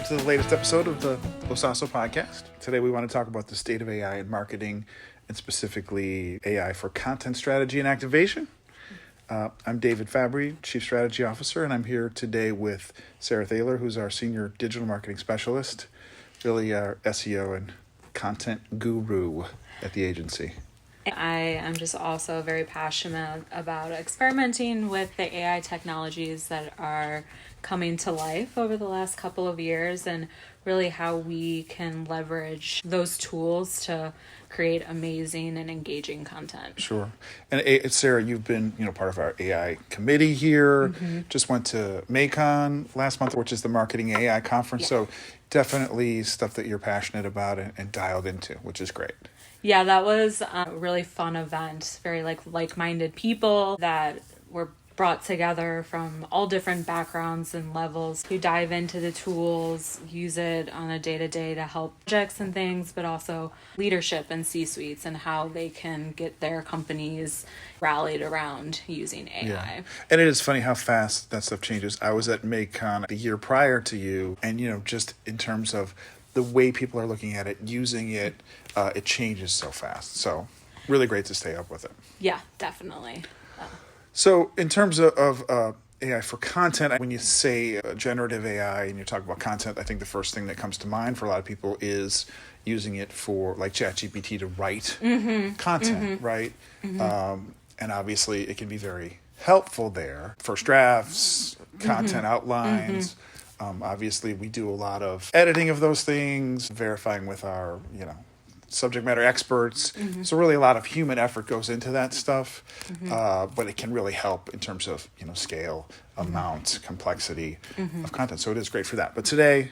to the latest episode of the Losaso podcast. Today we want to talk about the state of AI in marketing, and specifically AI for content strategy and activation. I'm David Fabbri, Chief Strategy Officer, and I'm here today with Sarah Thaler, who's our Senior Digital Marketing Specialist, really our SEO and content guru at the agency. I am just also very passionate about experimenting with the AI technologies that are coming to life over the last couple of years, and really how we can leverage those tools to create amazing and engaging content. Sure. And Sarah, you've been part of our AI committee here. Just went to MACON last month, which is the Marketing AI conference. Yeah. So definitely stuff that you're passionate about and dialed into, which is great. Yeah, that was a really fun event. Very like-minded people that were brought together from all different backgrounds and levels who dive into the tools, use it on a day-to-day to help projects and things, but also leadership and C-suites and how they can get their companies rallied around using AI. Yeah. And it is funny how fast that stuff changes. I was at MACON the year prior to you, and just in terms of the way people are looking at it, using it, it changes so fast. So really great to stay up with it. Yeah, definitely. So in terms of AI for content, when you say generative AI and you talk about content, I think the first thing that comes to mind for a lot of people is using it for like ChatGPT to write content, right? And obviously it can be very helpful there. First drafts, content outlines. Obviously we do a lot of editing of those things, verifying with our, subject matter experts. So really a lot of human effort goes into that stuff, but it can really help in terms of, scale, amount, complexity of content. So it is great for that. But today,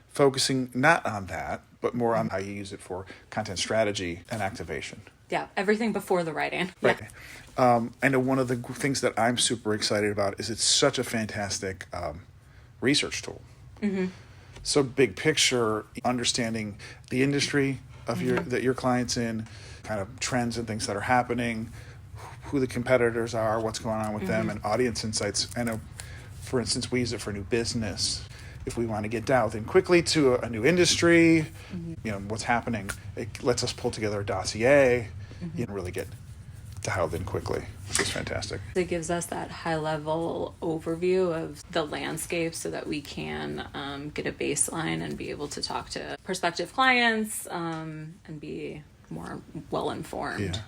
focusing not on that, but more on how you use it for content strategy and activation. Yeah, everything before the writing. Right. Yeah. I know one of the things that I'm super excited about is it's such a fantastic research tool. So big picture, understanding the industry of that your client's in, kind of trends and things that are happening, who the competitors are, what's going on with them, and audience insights. I know, for instance, we use it for new business. If we want to get dialed in quickly to a new industry, what's happening, it lets us pull together a dossier and really get dialed in quickly, which is fantastic. It gives us that high-level overview of the landscape so that we can get a baseline and be able to talk to prospective clients and be more well-informed. Yeah.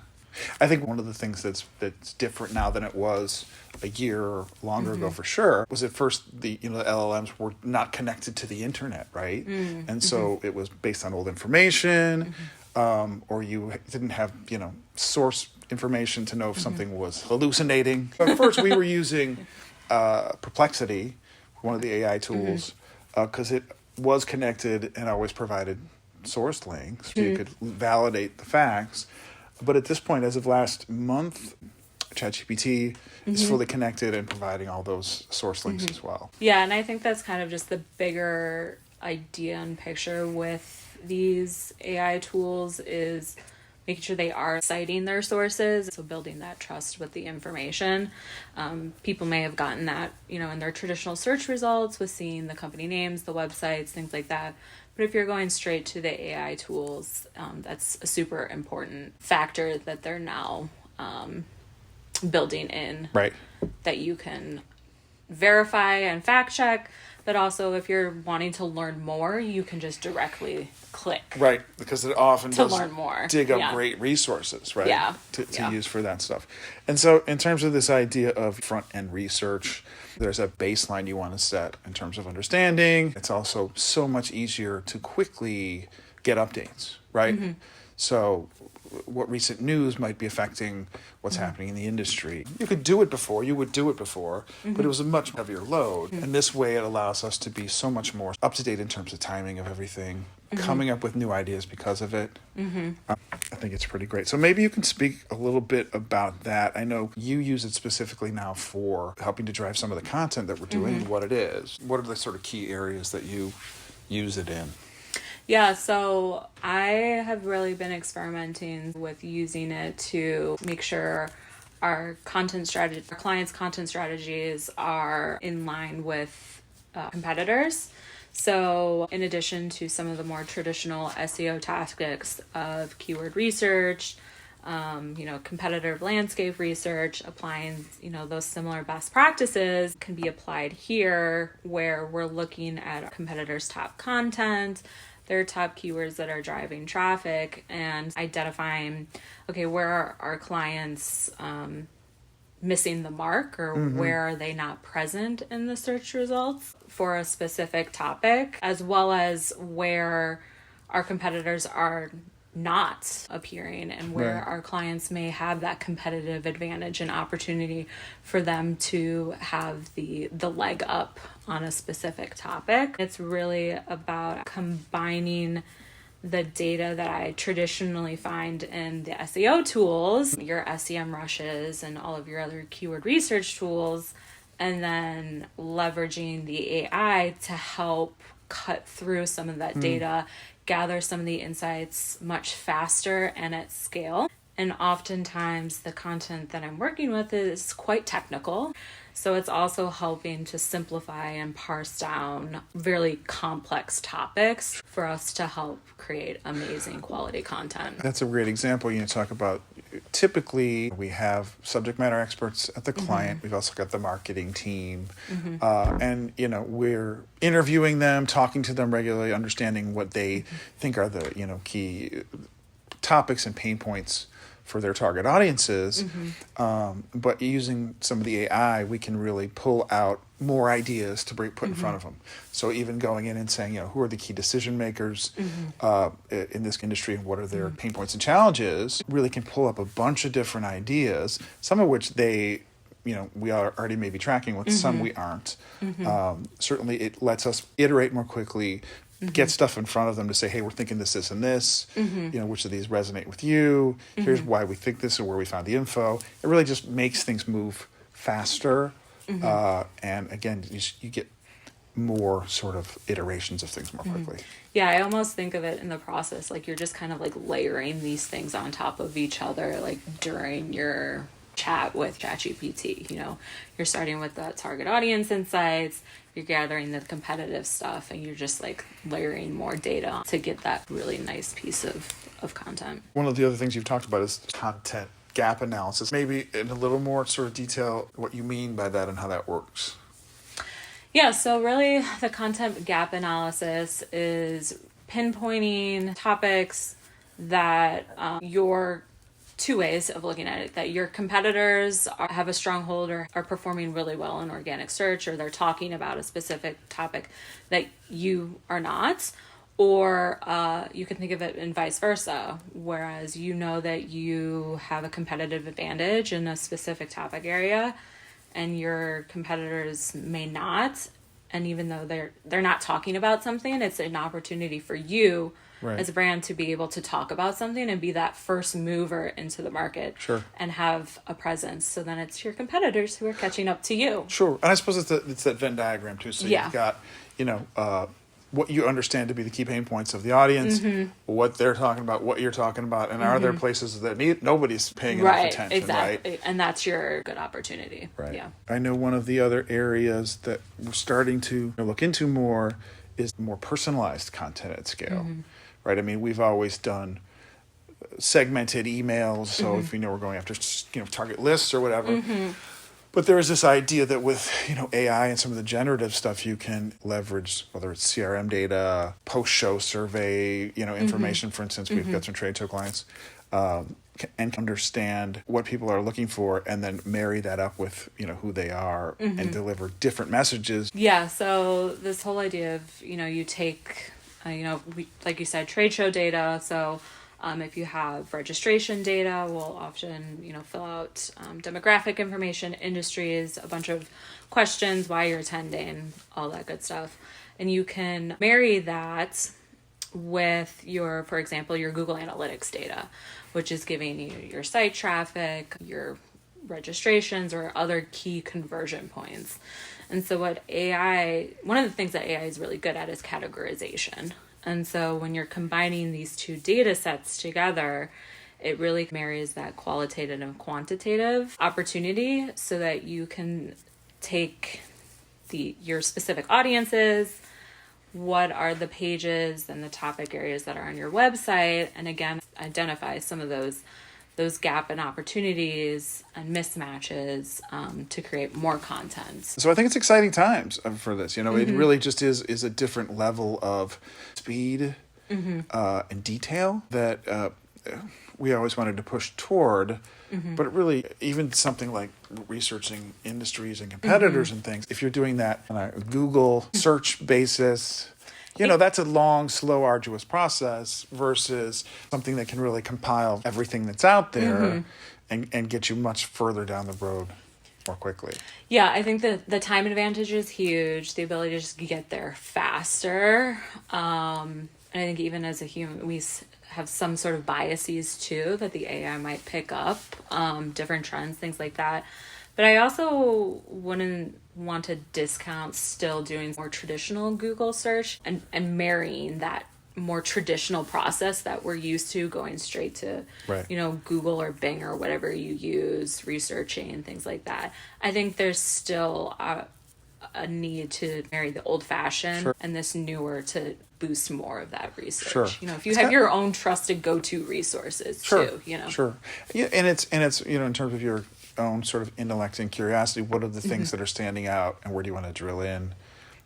I think one of the things that's different now than it was a year or longer ago for sure was at first the LLMs were not connected to the internet, right? And so it was based on old information, or you didn't have source information to know if something was hallucinating. But first we were using Perplexity, one of the AI tools, because it was connected and always provided source links so you could validate the facts. But at this point, as of last month, ChatGPT is fully connected and providing all those source links as well. Yeah, and I think that's kind of just the bigger idea and picture with these AI tools is making sure they are citing their sources, so building that trust with the information. People may have gotten that, in their traditional search results with seeing the company names, the websites, things like that. But if you're going straight to the AI tools, that's a super important factor that they're now building in. Right. That you can verify and fact check, but also if you're wanting to learn more, you can just directly click. Right, because it often to does learn more. Dig up great resources, right? Yeah. To use for that stuff. And so in terms of this idea of front-end research, there's a baseline you want to set in terms of understanding. It's also so much easier to quickly get updates, right? So what recent news might be affecting what's happening in the industry. You would do it before, but it was a much heavier load. And this way it allows us to be so much more up to date in terms of timing of everything, coming up with new ideas because of it. I think it's pretty great. So maybe you can speak a little bit about that. I know you use it specifically now for helping to drive some of the content that we're doing and what it is. What are the sort of key areas that you use it in? Yeah, so I have really been experimenting with using it to make sure our content strategy, our clients' content strategies are in line with competitors. So in addition to some of the more traditional SEO tactics of keyword research, competitive landscape research, applying, those similar best practices can be applied here, where we're looking at competitors' top content, their top keywords that are driving traffic, and identifying, okay, where are our clients missing the mark, or where are they not present in the search results for a specific topic, as well as where our competitors are not appearing, and where our clients may have that competitive advantage and opportunity for them to have the leg up on a specific topic. It's really about combining the data that I traditionally find in the SEO tools, your SEM rushes and all of your other keyword research tools, and then leveraging the AI to help cut through some of that data, gather some of the insights much faster and at scale. And oftentimes the content that I'm working with is quite technical. So it's also helping to simplify and parse down really complex topics for us to help create amazing quality content. That's a great example. You talk about, typically we have subject matter experts at the client. We've also got the marketing team. And, we're interviewing them, talking to them regularly, understanding what they think are the, key topics and pain points for their target audiences. But using some of the AI, we can really pull out more ideas to put in front of them. So even going in and saying, who are the key decision makers in this industry, and what are their pain points and challenges, really can pull up a bunch of different ideas, some of which we are already maybe tracking with, some we aren't. Certainly it lets us iterate more quickly, get stuff in front of them to say, hey, we're thinking this and this, which of these resonate with you? Here's why we think this, or where we found the info. It really just makes things move faster. And again, you get more sort of iterations of things more quickly. Yeah, I almost think of it in the process like you're just kind of like layering these things on top of each other, like during your chat with ChatGPT. You're starting with the target audience insights, you're gathering the competitive stuff, and you're just like layering more data to get that really nice piece of content. One of the other things you've talked about is content gap analysis. Maybe in a little more sort of detail what you mean by that and how that works. Yeah, so really the content gap analysis is pinpointing topics that your two ways of looking at it, that your competitors have a stronghold or are performing really well in organic search, or they're talking about a specific topic that you are not, or you can think of it in vice versa, whereas that you have a competitive advantage in a specific topic area and your competitors may not, and even though they're not talking about something, it's an opportunity for you as a brand to be able to talk about something and be that first mover into the market and have a presence. So then it's your competitors who are catching up to you. Sure. And I suppose it's that Venn diagram too. So you've got, what you understand to be the key pain points of the audience, what they're talking about, what you're talking about, and are there places that nobody's paying enough attention, exactly. right? And that's your good opportunity. Right. Yeah. I know one of the other areas that we're starting to look into more is more personalized content at scale. Right? I mean, we've always done segmented emails, so if we're going after target lists or whatever. But there is this idea that with AI and some of the generative stuff, you can leverage whether it's CRM data, post-show survey, information. For instance, we've got some trade show clients, and understand what people are looking for, and then marry that up with who they are and deliver different messages. Yeah. So this whole idea of you take like you said, trade show data. So if you have registration data, we'll often, fill out demographic information, industries, a bunch of questions, why you're attending, all that good stuff. And you can marry that with for example, your Google Analytics data, which is giving you your site traffic, your registrations, or other key conversion points. And so one of the things that AI is really good at is categorization. And so when you're combining these two data sets together, it really marries that qualitative and quantitative opportunity so that you can take your specific audiences, what are the pages and the topic areas that are on your website, and again, identify some of those gap and opportunities and mismatches to create more content. So I think it's exciting times for this. It really just is a different level of speed and detail that we always wanted to push toward. But it really, even something like researching industries and competitors and things, if you're doing that on a Google search basis, that's a long, slow, arduous process versus something that can really compile everything that's out there and get you much further down the road more quickly. Yeah, I think the time advantage is huge. The ability to just get there faster. And I think even as a human, we have some sort of biases too that the AI might pick up, different trends, things like that. But I also wouldn't want to discount still doing more traditional Google search and marrying that more traditional process that we're used to, going straight to, right, Google or Bing or whatever you use, researching and things like that. I think there's still a need to marry the old-fashioned and this newer to boost more of that research. Sure. If you have your own trusted go-to resources too. Sure. Yeah, and it's in terms of your own sort of intellect and curiosity, what are the things that are standing out, and where do you want to drill in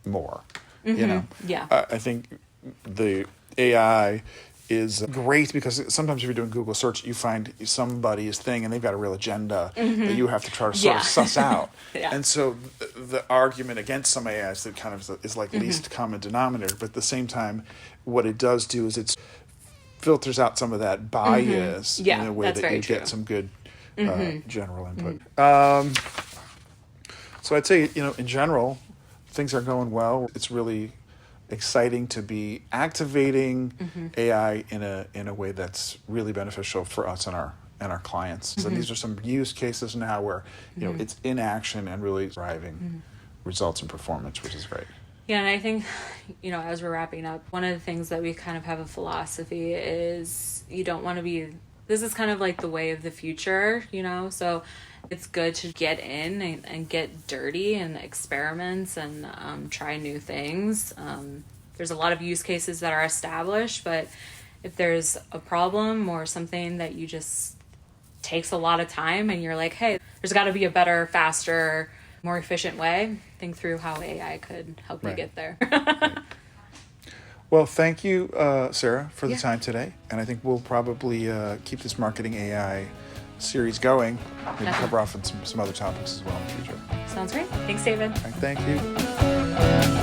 more? Yeah. I think the AI is great because sometimes if you're doing Google search, you find somebody's thing and they've got a real agenda that you have to try to sort of suss out. And so the argument against some AIs that kind of is like least common denominator, but at the same time, what it does do is it filters out some of that bias in a way that you get some good general input. So I'd say, in general, things are going well. It's really exciting to be activating AI in a way that's really beneficial for us and our clients. So these are some use cases now where it's in action and really driving results and performance, which is great. Yeah, and I think, as we're wrapping up, one of the things that we kind of have a philosophy is you don't want to be, this is kind of like the way of the future, so it's good to get in and get dirty and experiments and try new things. There's a lot of use cases that are established, but if there's a problem or something that you just takes a lot of time and you're like, hey, there's got to be a better, faster, more efficient way, think through how AI could help you get there. Well, thank you, Sarah, for the time today. And I think we'll probably keep this Marketing AI series going. Maybe cover off on some other topics as well in the future. Sounds great. Thanks, David. All right, thank you.